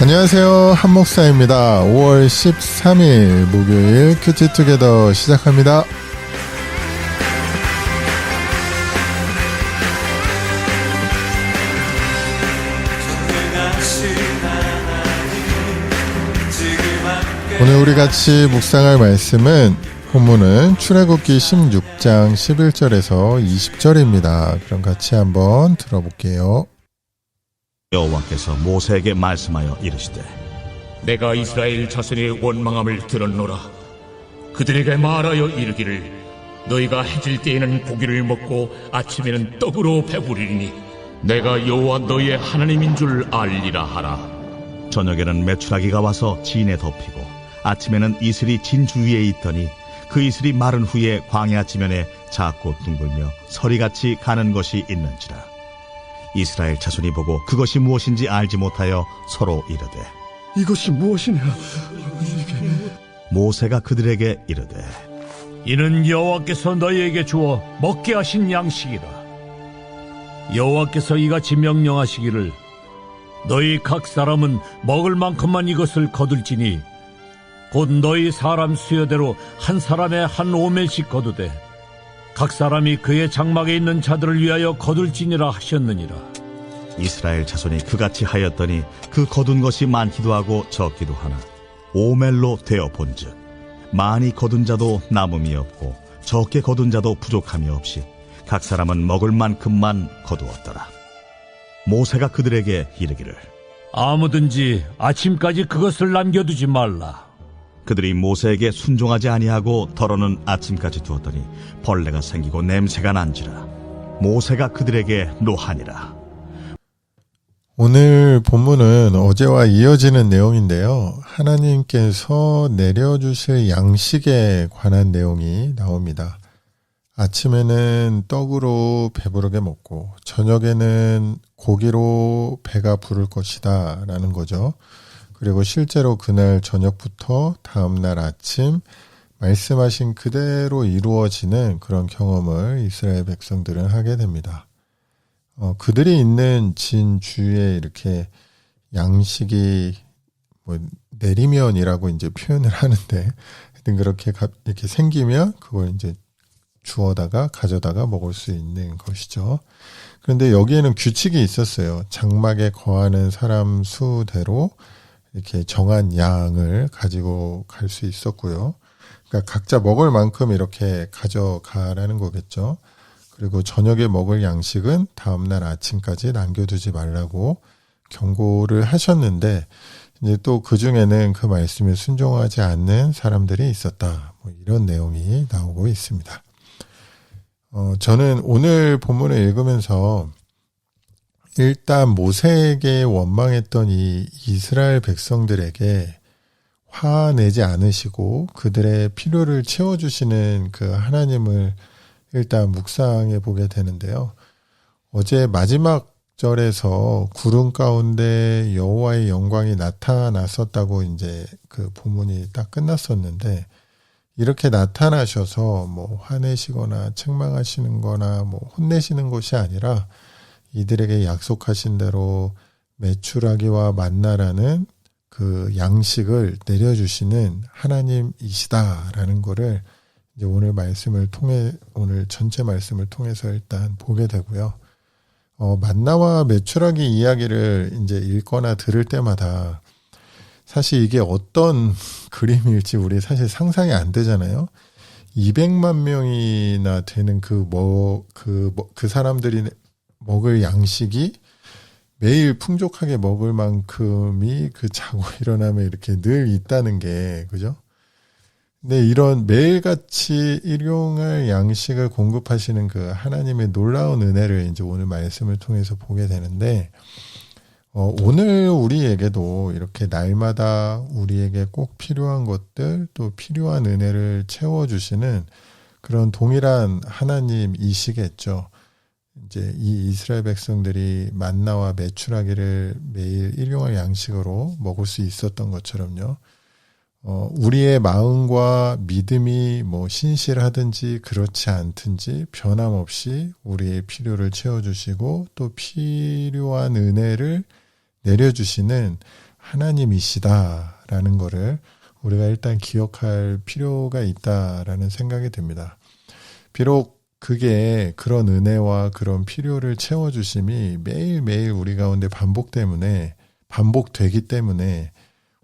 안녕하세요. 한목사입니다. 5월 13일 목요일 큐티투게더 시작합니다. 오늘 우리 같이 묵상할 말씀은 본문은 출애굽기 16장 11절에서 20절입니다. 그럼 같이 한번 들어볼게요. 여호와께서 모세에게 말씀하여 이르시되 내가 이스라엘 자손의 원망함을 들었노라. 그들에게 말하여 이르기를 너희가 해질 때에는 고기를 먹고 아침에는 떡으로 배부리니 내가 여호와 너희의 하나님인 줄 알리라 하라. 저녁에는 메추라기가 와서 진에 덮이고 아침에는 이슬이 진 주위에 있더니 그 이슬이 마른 후에 광야 지면에 작고 둥글며 서리같이 가는 것이 있는지라. 이스라엘 자손이 보고 그것이 무엇인지 알지 못하여 서로 이르되 이것이 무엇이냐? 모세가 그들에게 이르되 이는 여호와께서 너희에게 주어 먹게 하신 양식이라. 여호와께서 이같이 명령하시기를 너희 각 사람은 먹을 만큼만 이것을 거둘지니 곧 너희 사람 수여대로 한 사람에 한 오멜씩 거두되 각 사람이 그의 장막에 있는 자들을 위하여 거둘지니라 하셨느니라. 이스라엘 자손이 그같이 하였더니 그 거둔 것이 많기도 하고 적기도 하나 오멜로 되어 본즉 많이 거둔 자도 남음이 없고 적게 거둔 자도 부족함이 없이 각 사람은 먹을 만큼만 거두었더라. 모세가 그들에게 이르기를 아무든지 아침까지 그것을 남겨두지 말라. 그들이 모세에게 순종하지 아니하고 더러는 아침까지 두었더니 벌레가 생기고 냄새가 난지라. 모세가 그들에게 노하니라. 오늘 본문은 어제와 이어지는 내용인데요. 하나님께서 내려주실 양식에 관한 내용이 나옵니다. 아침에는 떡으로 배부르게 먹고 저녁에는 고기로 배가 부를 것이다 라는 거죠. 그리고 실제로 그날 저녁부터 다음날 아침 말씀하신 그대로 이루어지는 그런 경험을 이스라엘 백성들은 하게 됩니다. 그들이 있는 진 주위에 이렇게 양식이 내리면이라고 이제 표현을 하는데 하여튼 그렇게 이렇게 생기면 그걸 이제 주워다가 가져다가 먹을 수 있는 것이죠. 그런데 여기에는 규칙이 있었어요. 장막에 거하는 사람 수대로 이렇게 정한 양을 가지고 갈 수 있었고요. 그러니까 각자 먹을 만큼 이렇게 가져가라는 거겠죠. 그리고 저녁에 먹을 양식은 다음날 아침까지 남겨두지 말라고 경고를 하셨는데 이제 또 그 중에는 그 말씀에 순종하지 않는 사람들이 있었다. 이런 내용이 나오고 있습니다. 저는 오늘 본문을 읽으면서 일단 모세에게 원망했던 이 이스라엘 백성들에게 화내지 않으시고 그들의 필요를 채워주시는 그 하나님을 일단 묵상해 보게 되는데요. 어제 마지막 절에서 구름 가운데 여호와의 영광이 나타났었다고 이제 그 본문이 딱 끝났었는데 이렇게 나타나셔서 화내시거나 책망하시는 거나 혼내시는 것이 아니라 이들에게 약속하신 대로 메추라기와 만나라는 그 양식을 내려주시는 하나님이시다라는 거를 이제 오늘 말씀을 통해, 오늘 전체 말씀을 통해서 일단 보게 되고요. 만나와 메추라기 이야기를 이제 읽거나 들을 때마다 사실 이게 어떤 그림일지 우리 사실 상상이 안 되잖아요. 200만 명이나 되는 그 사람들이 먹을 양식이 매일 풍족하게 먹을 만큼이 그 자고 일어나면 이렇게 늘 있다는 게, 그죠? 근데 이런 매일같이 일용할 양식을 공급하시는 그 하나님의 놀라운 은혜를 이제 오늘 말씀을 통해서 보게 되는데, 오늘 우리에게도 이렇게 날마다 우리에게 꼭 필요한 것들, 또 필요한 은혜를 채워주시는 그런 동일한 하나님이시겠죠. 이제 이 이스라엘 백성들이 만나와 메추라기를 매일 일용할 양식으로 먹을 수 있었던 것처럼요. 우리의 마음과 믿음이 신실하든지 그렇지 않든지 변함없이 우리의 필요를 채워주시고 또 필요한 은혜를 내려주시는 하나님이시다라는 거를 우리가 일단 기억할 필요가 있다라는 생각이 듭니다. 비록 그게 그런 은혜와 그런 필요를 채워주심이 매일매일 우리 가운데 반복되기 때문에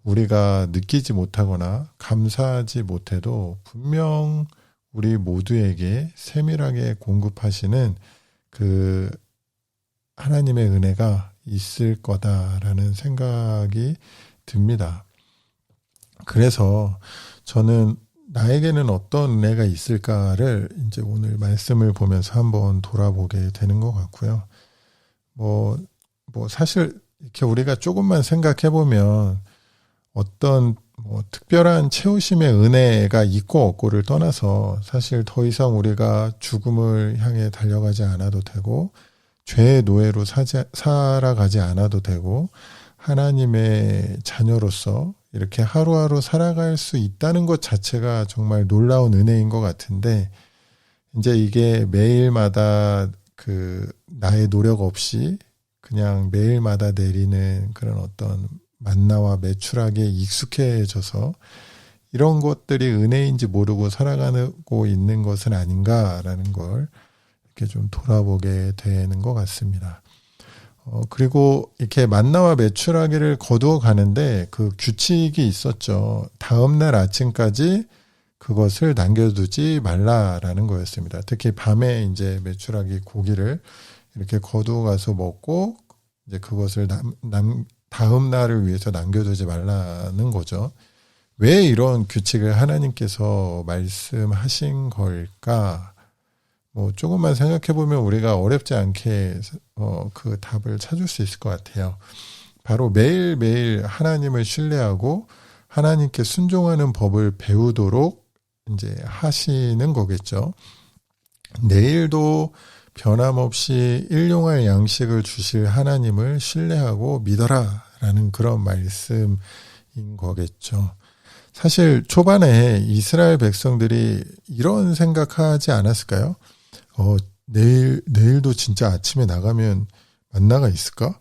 우리가 느끼지 못하거나 감사하지 못해도 분명 우리 모두에게 세밀하게 공급하시는 그 하나님의 은혜가 있을 거다라는 생각이 듭니다. 그래서 저는 나에게는 어떤 은혜가 있을까를 이제 오늘 말씀을 보면서 한번 돌아보게 되는 것 같고요. 뭐 사실 이렇게 우리가 조금만 생각해 보면 어떤 특별한 채우심의 은혜가 있고 없고를 떠나서 사실 더 이상 우리가 죽음을 향해 달려가지 않아도 되고 죄의 노예로 살아가지 않아도 되고 하나님의 자녀로서 이렇게 하루하루 살아갈 수 있다는 것 자체가 정말 놀라운 은혜인 것 같은데 이제 이게 매일마다 나의 노력 없이 그냥 매일마다 내리는 그런 어떤 만나와 매출하게 익숙해져서 이런 것들이 은혜인지 모르고 살아가고 있는 것은 아닌가라는 걸 이렇게 좀 돌아보게 되는 것 같습니다. 그리고 이렇게 만나와 매출하기를 거두어 가는데 그 규칙이 있었죠. 다음날 아침까지 그것을 남겨두지 말라라는 거였습니다. 특히 밤에 이제 매출하기 고기를 이렇게 거두어 가서 먹고 이제 그것을 다음 날을 위해서 남겨두지 말라는 거죠. 왜 이런 규칙을 하나님께서 말씀하신 걸까? 조금만 생각해보면 우리가 어렵지 않게 그 답을 찾을 수 있을 것 같아요. 바로 매일매일 하나님을 신뢰하고 하나님께 순종하는 법을 배우도록 이제 하시는 거겠죠. 내일도 변함없이 일용할 양식을 주실 하나님을 신뢰하고 믿어라라는 그런 말씀인 거겠죠. 사실 초반에 이스라엘 백성들이 이런 생각하지 않았을까요? 내일도 진짜 아침에 나가면 만나가 있을까?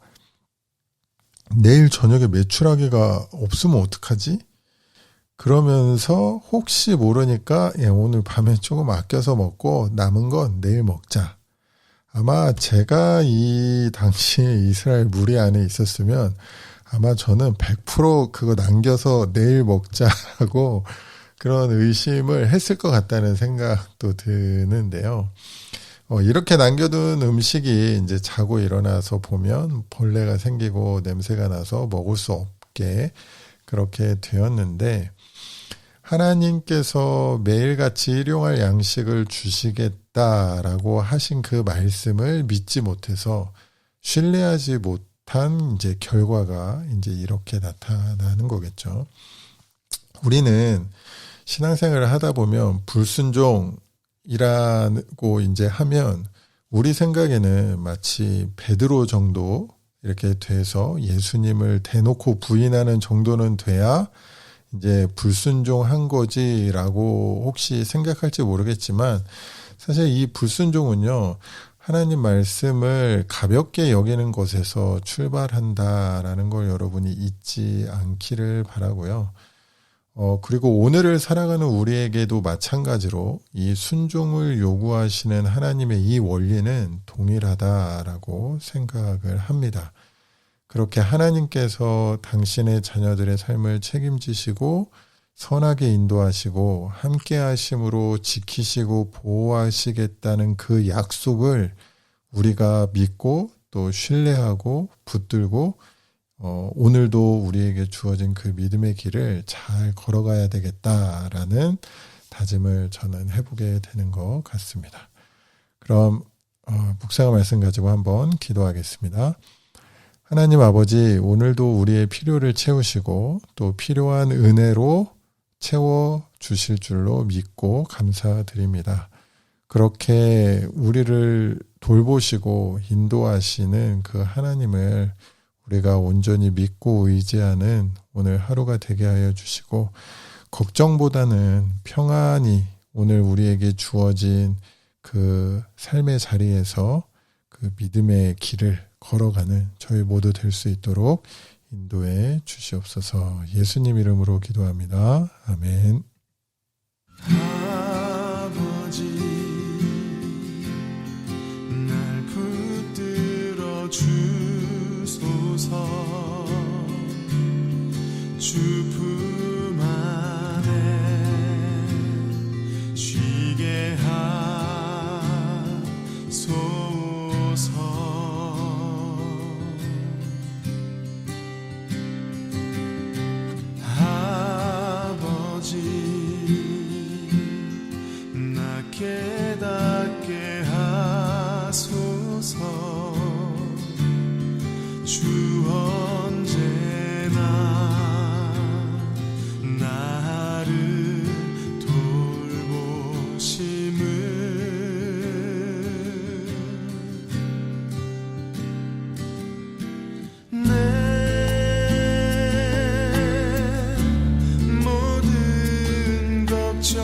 내일 저녁에 매출하기가 없으면 어떡하지? 그러면서 혹시 모르니까 오늘 밤에 조금 아껴서 먹고 남은 건 내일 먹자. 아마 제가 이 당시에 이스라엘 무리 안에 있었으면 아마 저는 100% 그거 남겨서 내일 먹자라고 그런 의심을 했을 것 같다는 생각도 드는데요. 이렇게 남겨둔 음식이 이제 자고 일어나서 보면 벌레가 생기고 냄새가 나서 먹을 수 없게 그렇게 되었는데 하나님께서 매일같이 일용할 양식을 주시겠다라고 하신 그 말씀을 믿지 못해서 신뢰하지 못한 이제 결과가 이제 이렇게 나타나는 거겠죠. 우리는 신앙생활을 하다 보면 불순종이라고 이제 하면 우리 생각에는 마치 베드로 정도 이렇게 돼서 예수님을 대놓고 부인하는 정도는 돼야 이제 불순종한 거지라고 혹시 생각할지 모르겠지만 사실 이 불순종은요 하나님 말씀을 가볍게 여기는 것에서 출발한다라는 걸 여러분이 잊지 않기를 바라고요. 그리고 오늘을 살아가는 우리에게도 마찬가지로 이 순종을 요구하시는 하나님의 이 원리는 동일하다라고 생각을 합니다. 그렇게 하나님께서 당신의 자녀들의 삶을 책임지시고 선하게 인도하시고 함께 하심으로 지키시고 보호하시겠다는 그 약속을 우리가 믿고 또 신뢰하고 붙들고 오늘도 우리에게 주어진 그 믿음의 길을 잘 걸어가야 되겠다라는 다짐을 저는 해보게 되는 것 같습니다. 그럼 묵상의 말씀 가지고 한번 기도하겠습니다. 하나님 아버지, 오늘도 우리의 필요를 채우시고 또 필요한 은혜로 채워주실 줄로 믿고 감사드립니다. 그렇게 우리를 돌보시고 인도하시는 그 하나님을 우리가 온전히 믿고 의지하는 오늘 하루가 되게 하여 주시고 걱정보다는 평안히 오늘 우리에게 주어진 그 삶의 자리에서 그 믿음의 길을 걸어가는 저희 모두 될 수 있도록 인도해 주시옵소서. 예수님 이름으로 기도합니다. 아멘. 아버지 날 붙들어 주소서. 주 품 안에 쉬게 하소서. 아버지 나 깨닫게 하소서. 주 언제나 나를 돌보심을. 내 모든 걱정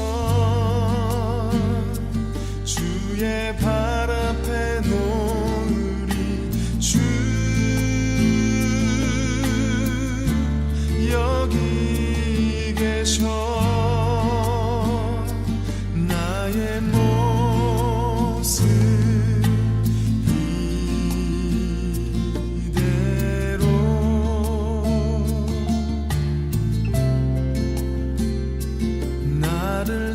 주의 발 앞에 놓으리. 주 여기 계셔. 나의 모습 이대로 나를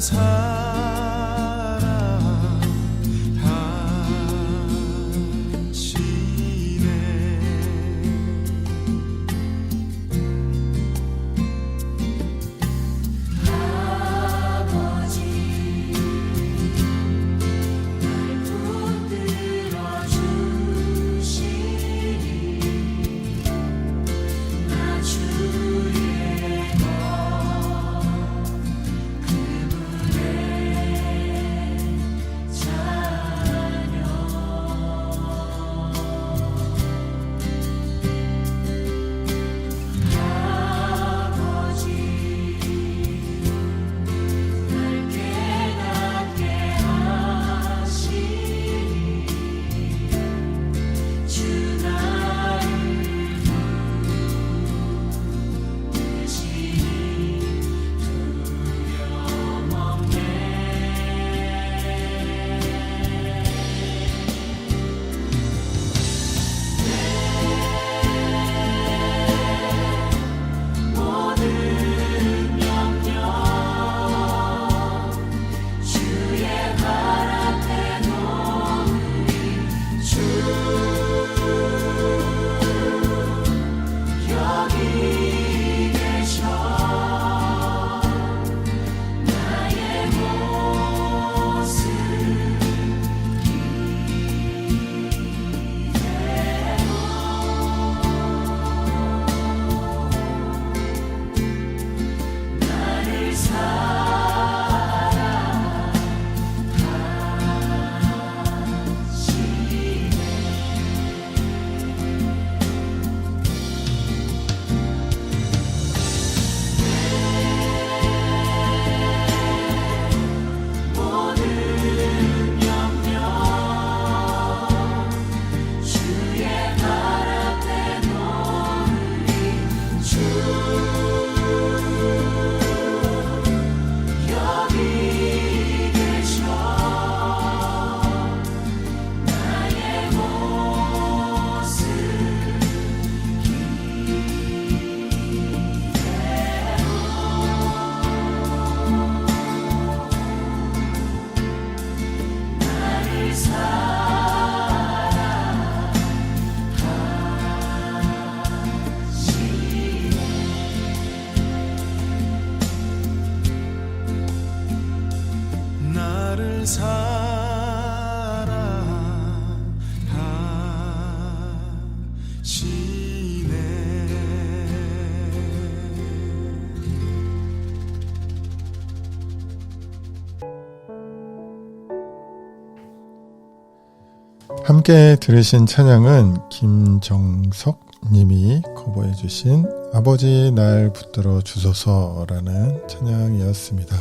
함께 들으신 찬양은 김정석 님이 커버해 주신 아버지 날 붙들어 주소서라는 찬양이었습니다.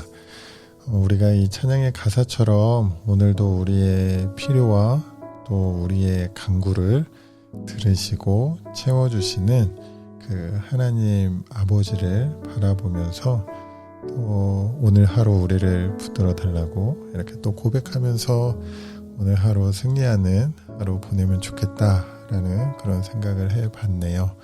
우리가 이 찬양의 가사처럼 오늘도 우리의 필요와 또 우리의 간구를 들으시고 채워주시는 그 하나님 아버지를 바라보면서 또 오늘 하루 우리를 붙들어 달라고 이렇게 또 고백하면서 오늘 하루 승리하는 하루 보내면 좋겠다라는 그런 생각을 해봤네요.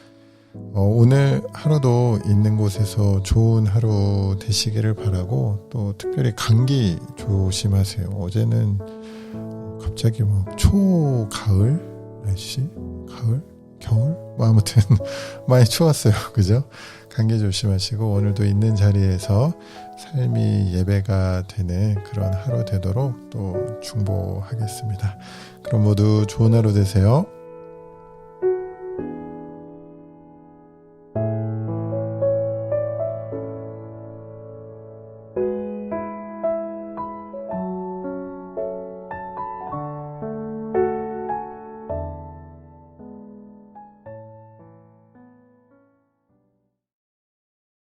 오늘 하루도 있는 곳에서 좋은 하루 되시기를 바라고 또 특별히 감기 조심하세요. 어제는 갑자기 뭐 초가을 날씨? 가을? 겨울? 뭐 아무튼 많이 추웠어요. 그죠? 감기 조심하시고 오늘도 있는 자리에서 삶이 예배가 되는 그런 하루 되도록 또 중보하겠습니다. 그럼 모두 좋은 하루 되세요.